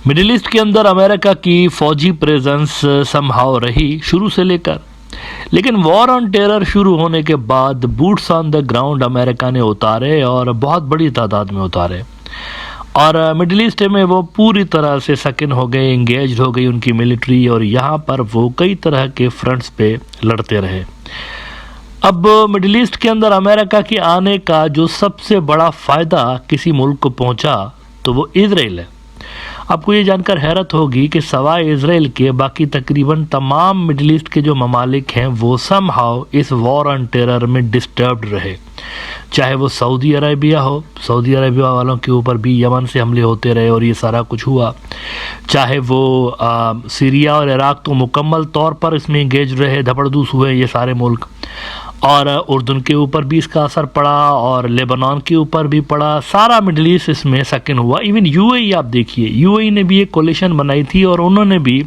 Middle east के अंदर America की फौजी प्रेजेंस समहाउ रही शुरू से लेकर, लेकिन वॉर ऑन टेरर शुरू होने के बाद boots on the ground America ने उतारे और बहुत बड़ी तादाद में उतारे, और मिडिल ईस्ट में वो पूरी तरह से सकिन हो गए, इंगेज हो गई उनकी मिलिट्री, और यहाँ पर वो कई तरह के फ्रंट्स पे लड़ते रहे। अब मिडिल ईस्ट के अंदर अमेरिका के आने का जो सबसे बड़ा फ़ायदा किसी मुल्क को पहुँचा तो वो इजराइल है। आपको ये जानकर हैरत होगी कि सवाए इजराइल के बाकी तकरीबन तमाम मिडिल ईस्ट के जो ममालिक हैं वो समहाउ इस वॉर ऑन टेरर में डिस्टर्ब्ड रहे। चाहे वो सऊदी अरेबिया हो, सऊदी अरेबिया वालों के ऊपर भी यमन से हमले होते रहे और ये सारा कुछ हुआ। चाहे वो सीरिया और इराक तो मुकम्मल तौर पर इसमें इंगेज रहे, धपड़धूस हुए ये सारे मुल्क, और उर्दन के ऊपर भी इसका असर पड़ा और लेबनान के ऊपर भी पड़ा। सारा मिडिल ईस्ट इसमें सकिन हुआ। इवन यूएई आप देखिए, यूएई ने भी एक कोलिशन बनाई थी और उन्होंने भी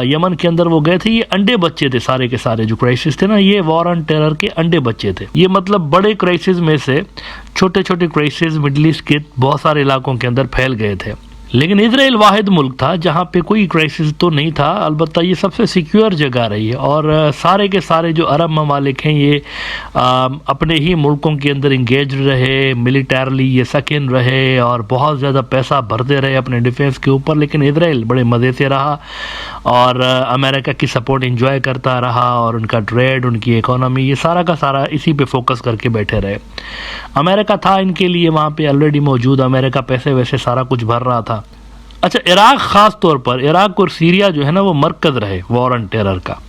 यमन के अंदर वो गए थे। ये अंडे बच्चे थे, सारे के सारे जो क्राइसिस थे ना, ये वॉर ऑन टेरर के अंडे बच्चे थे। ये मतलब बड़े क्राइसिस में से छोटे छोटे क्राइसिस मिडिल ईस्ट के बहुत सारे इलाकों के अंदर फैल गए थे। लेकिन इजराइल वाहिद मुल्क था जहाँ पे कोई क्राइसिस तो नहीं था, अलबत्ता ये सबसे सिक्योर जगह रही है। और सारे के सारे जो अरब ममालिक हैं ये अपने ही मुल्कों के अंदर इंगेज रहे, मिलिटरली ये सकिन रहे और बहुत ज़्यादा पैसा भरते रहे अपने डिफेंस के ऊपर। लेकिन इजराइल बड़े मज़े से रहा और अमेरिका की सपोर्ट इंजॉय करता रहा, और उनका ट्रेड, उनकी इकोनॉमी, ये सारा का सारा इसी पे फोकस करके बैठे रहे। अमेरिका था इनके लिए वहाँ पे ऑलरेडी मौजूद, अमेरिका पैसे वैसे सारा कुछ भर रहा था। अच्छा, इराक ख़ास तौर पर, इराक और सीरिया जो है ना वो मरकज़ रहे वॉर ऑन टेरर का।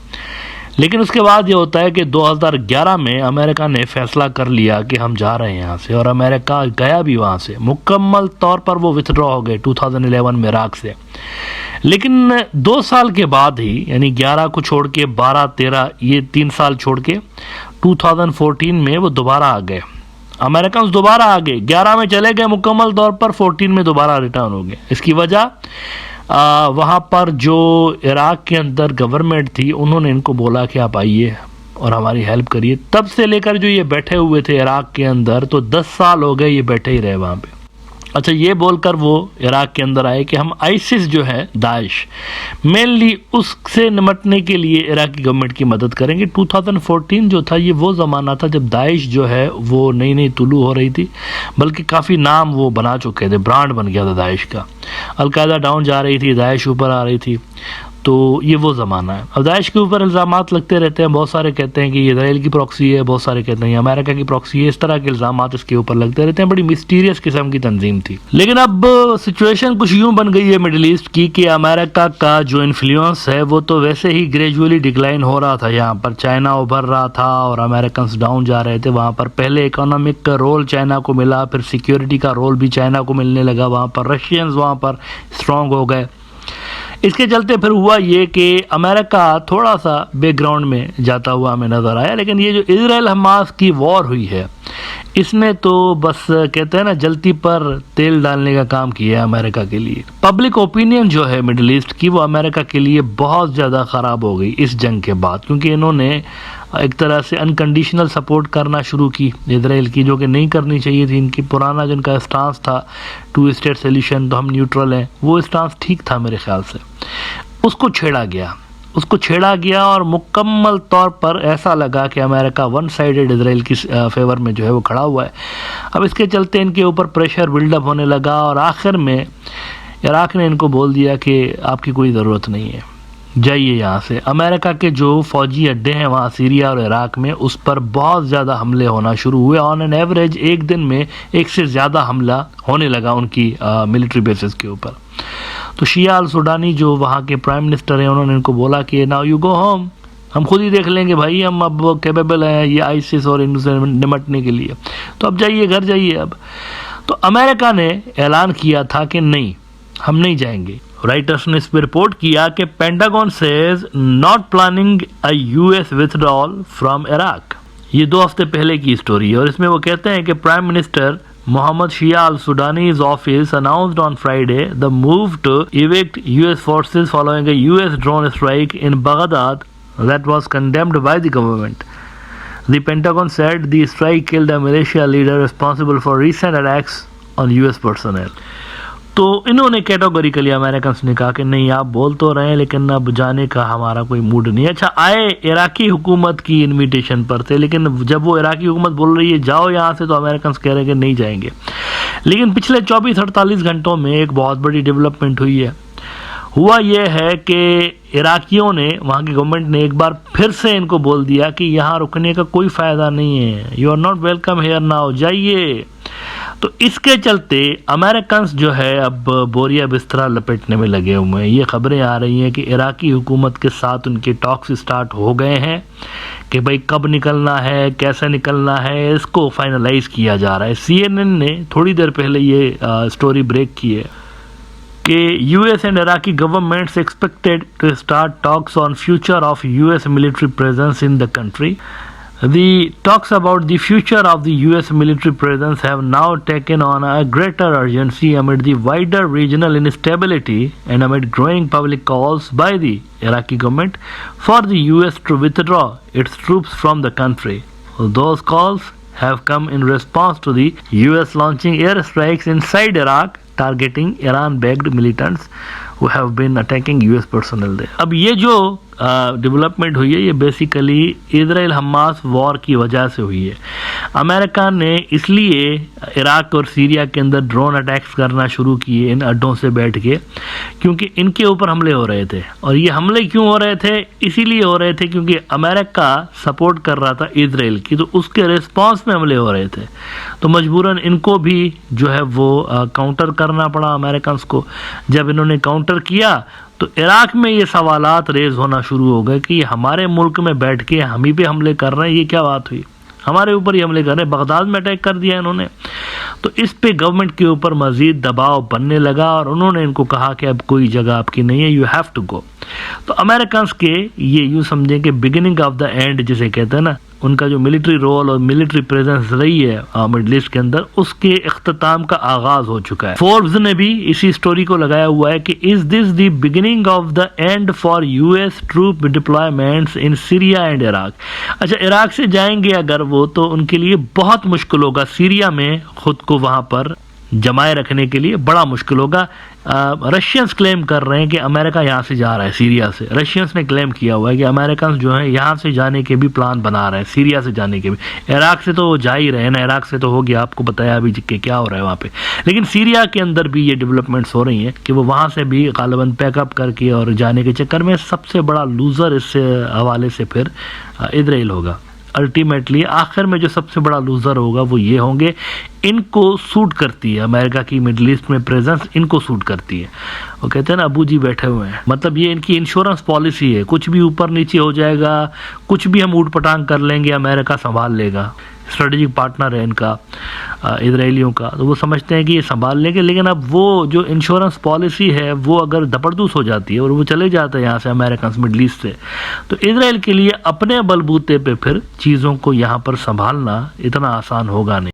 लेकिन उसके बाद ये होता है कि 2011 में अमेरिका ने फैसला कर लिया कि हम जा रहे हैं यहाँ से, और अमेरिका गया भी वहाँ से। मुकम्मल तौर पर वो विथड्रॉ हो गए 2011 में इराक से। लेकिन 2 साल के बाद ही, यानी 11 को छोड़ के 12, 13, ये 3 साल छोड़ के 2014 में वो दोबारा आ गए। अमेरिकन दोबारा आ गए, 11 में चले गए मुकम्मल तौर पर, 14 में दोबारा रिटर्न हो गए। इसकी वजह वहाँ पर जो इराक के अंदर गवर्नमेंट थी, उन्होंने इनको बोला कि आप आइए और हमारी हेल्प करिए। तब से लेकर जो ये बैठे हुए थे इराक के अंदर, तो 10 साल हो गए ये बैठे ही रहे वहाँ पे। अच्छा, ये बोलकर वो इराक के अंदर आए कि हम आईसिस जो है, दाइश, मेनली उससे निमटने के लिए इराकी गवर्नमेंट की मदद करेंगे। 2014 जो था ये वो ज़माना था जब दाइश जो है वो नई नई तुलू हो रही थी, बल्कि काफ़ी नाम वो बना चुके थे, ब्रांड बन गया था दाइश का। अलकायदा डाउन जा रही थी, दाइश ऊपर आ रही थी। तो ये वो ज़माना है। अब दाइश के ऊपर इल्ज़ामात लगते रहते हैं, बहुत सारे कहते हैं कि ये इजराइल की प्रॉक्सी है, बहुत सारे कहते हैं ये अमेरिका की प्रॉक्सी है। इस तरह के इल्ज़ामात इसके ऊपर लगते रहते हैं। बड़ी मिस्टीरियस किस्म की तंजीम थी। लेकिन अब सिचुएशन कुछ यूँ बन गई है मिडिल ईस्ट की कि अमेरिका का जो इन्फ्लुएंस है वो तो वैसे ही ग्रेजुअली डिक्लाइन हो रहा था। यहाँ पर चाइना उभर रहा था और अमेरिकन डाउन जा रहे थे। वहाँ पर पहले इकोनॉमिक का रोल चाइना को मिला, फिर सिक्योरिटी का रोल भी चाइना को मिलने लगा। वहाँ पर रशियंस वहाँ पर स्ट्रॉन्ग हो गए। इसके चलते फिर हुआ ये कि अमेरिका थोड़ा सा बैकग्राउंड में जाता हुआ हमें नज़र आया। लेकिन ये जो इजराइल हमास की वॉर हुई है, इसने तो बस कहते हैं ना जलती पर तेल डालने का काम किया है अमेरिका के लिए। पब्लिक ओपिनियन जो है मिडिल ईस्ट की वो अमेरिका के लिए बहुत ज़्यादा ख़राब हो गई इस जंग के बाद, क्योंकि इन्होंने एक तरह से अनकंडीशनल सपोर्ट करना शुरू की इजराइल की, जो कि नहीं करनी चाहिए थी। इनकी पुराना जिनका स्टांस था 2 स्टेट सोल्यूशन, तो हम न्यूट्रल हैं, वो स्टांस ठीक था मेरे ख्याल से। उसको छेड़ा गया और मुकम्मल तौर पर ऐसा लगा कि अमेरिका वन साइडेड इजराइल की फेवर में जो है वो खड़ा हुआ है। अब इसके चलते इनके ऊपर प्रेशर बिल्डअप होने लगा और आखिर में इराक ने इनको बोल दिया कि आपकी कोई ज़रूरत नहीं है, जाइए यहाँ से। अमेरिका के जो फ़ौजी अड्डे हैं वहाँ सीरिया और इराक में, उस पर बहुत ज़्यादा हमले होना शुरू हुए। ऑन एन एवरेज एक दिन में 1 से ज़्यादा हमला होने लगा उनकी मिलिट्री बेसिस के ऊपर। तो शिया अल सुडानी जो वहाँ के प्राइम मिनिस्टर हैं, उन्होंने इनको बोला कि नाउ यू गो होम, हम खुद ही देख लेंगे भाई, हम अब कैपेबल हैं ये आईसिस और इनसे निमटने के लिए, तो अब जाइए, घर जाइए अब। तो अमेरिका ने ऐलान किया था कि नहीं, हम नहीं जाएंगे। राइटर्स ने इस पर रिपोर्ट किया कि pentagon says not planning a US withdrawal from Iraq. ये 2 हफ्ते पहले की स्टोरी है और इसमें वो कहते हैं कि prime minister Mohammed Shia al-Sudani's office announced on Friday the move to evict U.S. forces following a U.S. drone strike in Baghdad that was condemned by the government. The Pentagon said the strike killed a militia leader responsible for recent attacks on U.S. personnel. तो इन्होंने categorically American ने कहा कि नहीं, आप बोल तो रहे हैं लेकिन अब जाने का हमारा कोई मूड नहीं है। अच्छा, आए इराकी हुकूमत की इनविटेशन पर थे, लेकिन जब वो इराकी हुकूमत बोल रही है जाओ यहाँ से, तो अमेरिकन कह रहे हैं कि नहीं जाएंगे। लेकिन पिछले 24-48 घंटों में एक बहुत बड़ी डेवलपमेंट हुई है। हुआ यह है कि इराकियों ने, वहाँ की गवर्नमेंट ने एक बार फिर से इनको बोल दिया कि यहाँ रुकने का कोई फ़ायदा नहीं है, you are not welcome here now, जाइए। तो इसके चलते अमेरिकन जो है अब बोरिया बिस्तरा लपेटने में लगे हुए हैं। ये खबरें आ रही हैं कि इराकी हुकूमत के साथ उनके टॉक्स स्टार्ट हो गए हैं कि भाई कब निकलना है, कैसे निकलना है, इसको फाइनलाइज किया जा रहा है। CNN ने थोड़ी देर पहले ये स्टोरी ब्रेक की है कि US and Iraqi governments expected to start talks on future of US military presence in the country. The talks about the future of the US military presence have now taken on a greater urgency amid the wider regional instability and amid growing public calls by the Iraqi government for the US to withdraw its troops from the country. Those calls have come in response to the US launching airstrikes inside Iraq targeting Iran-backed militants who have been attacking US personnel there. अब ये जो development हुई है ये basically Israel Hamas war की वजह से हुई है। अमेरिका ने इसलिए इराक और सीरिया के अंदर ड्रोन अटैक्स करना शुरू किए इन अड्डों से बैठ के, क्योंकि इनके ऊपर हमले हो रहे थे। और ये हमले क्यों हो रहे थे? इसीलिए हो रहे थे क्योंकि अमेरिका सपोर्ट कर रहा था इजराइल की, तो उसके रिस्पांस में हमले हो रहे थे। तो मजबूरन इनको भी जो है वो काउंटर करना पड़ा अमेरिकन को। जब इन्होंने काउंटर किया तो इराक में ये सवालात रेज होना शुरू हो गए कि हमारे मुल्क में बैठ के हम ही पे हमले कर रहे हैं, ये क्या बात हुई, हमारे ऊपर ही हमले कर रहे हैं। बगदाद में अटैक कर दिया इन्होंने। तो इस पे गवर्नमेंट के ऊपर मजीद दबाव बनने लगा और उन्होंने इनको कहा कि अब कोई जगह आपकी नहीं है, यू हैव टू गो। तो अमेरिकन के ये यूँ समझें कि बिगिनिंग ऑफ द एंड जिसे कहते हैं ना, उनका जो मिलिट्री रोल और मिलिट्री प्रेजेंस रही है मिडल ईस्ट के अंदर, उसके इख्तिताम का आगाज हो चुका है। फोर्ब्स ने भी इसी स्टोरी को लगाया हुआ है कि is this the beginning of the end for US troop deployments in Syria and Iraq. अच्छा, इराक से जाएंगे अगर वो, तो उनके लिए बहुत मुश्किल होगा सीरिया में खुद को वहां पर जमाए रखने के लिए, बड़ा मुश्किल होगा। रशियंस क्लेम कर रहे हैं कि अमेरिका यहाँ से जा रहा है सीरिया से। रशियंस ने क्लेम किया हुआ है कि अमेरिकन जो है यहाँ से जाने के भी प्लान बना रहे हैं, सीरिया से जाने के भी। इराक से तो वो जा ही रहे हैं ना, इराक से तो हो गया, आपको बताया अभी कि क्या हो रहा है वहाँ पे। लेकिन सीरिया के अंदर भी ये डेवलपमेंट्स हो रही हैं कि वो वहाँ से भी गालिबन पैकअप करके और जाने के चक्कर में सबसे बड़ा लूज़र इस हवाले से फिर इजराइल होगा। अल्टीमेटली आखिर में जो सबसे बड़ा लूज़र होगा वो ये होंगे। इनको सूट करती है अमेरिका की मिडल ईस्ट में प्रेजेंस, इनको सूट करती है। वो कहते हैं ना अबू जी बैठे हुए हैं, मतलब ये इनकी इंश्योरेंस पॉलिसी है। कुछ भी ऊपर नीचे हो जाएगा, कुछ भी हम ऊट पटांग कर लेंगे, अमेरिका संभाल लेगा। स्ट्रेटेजिक पार्टनर है इनका इजराइलियों का, तो वो समझते हैं कि ये संभाल लेंगे। लेकिन अब वो जो इंश्योरेंस पॉलिसी है वो अगर दपड़दूस हो जाती है और वो चले जाते हैं यहाँ से अमेरिकन मिडल ईस्ट से, तो इजराइल के लिए अपने बलबूते पे फिर चीज़ों को यहाँ पर संभालना इतना आसान होगा नहीं।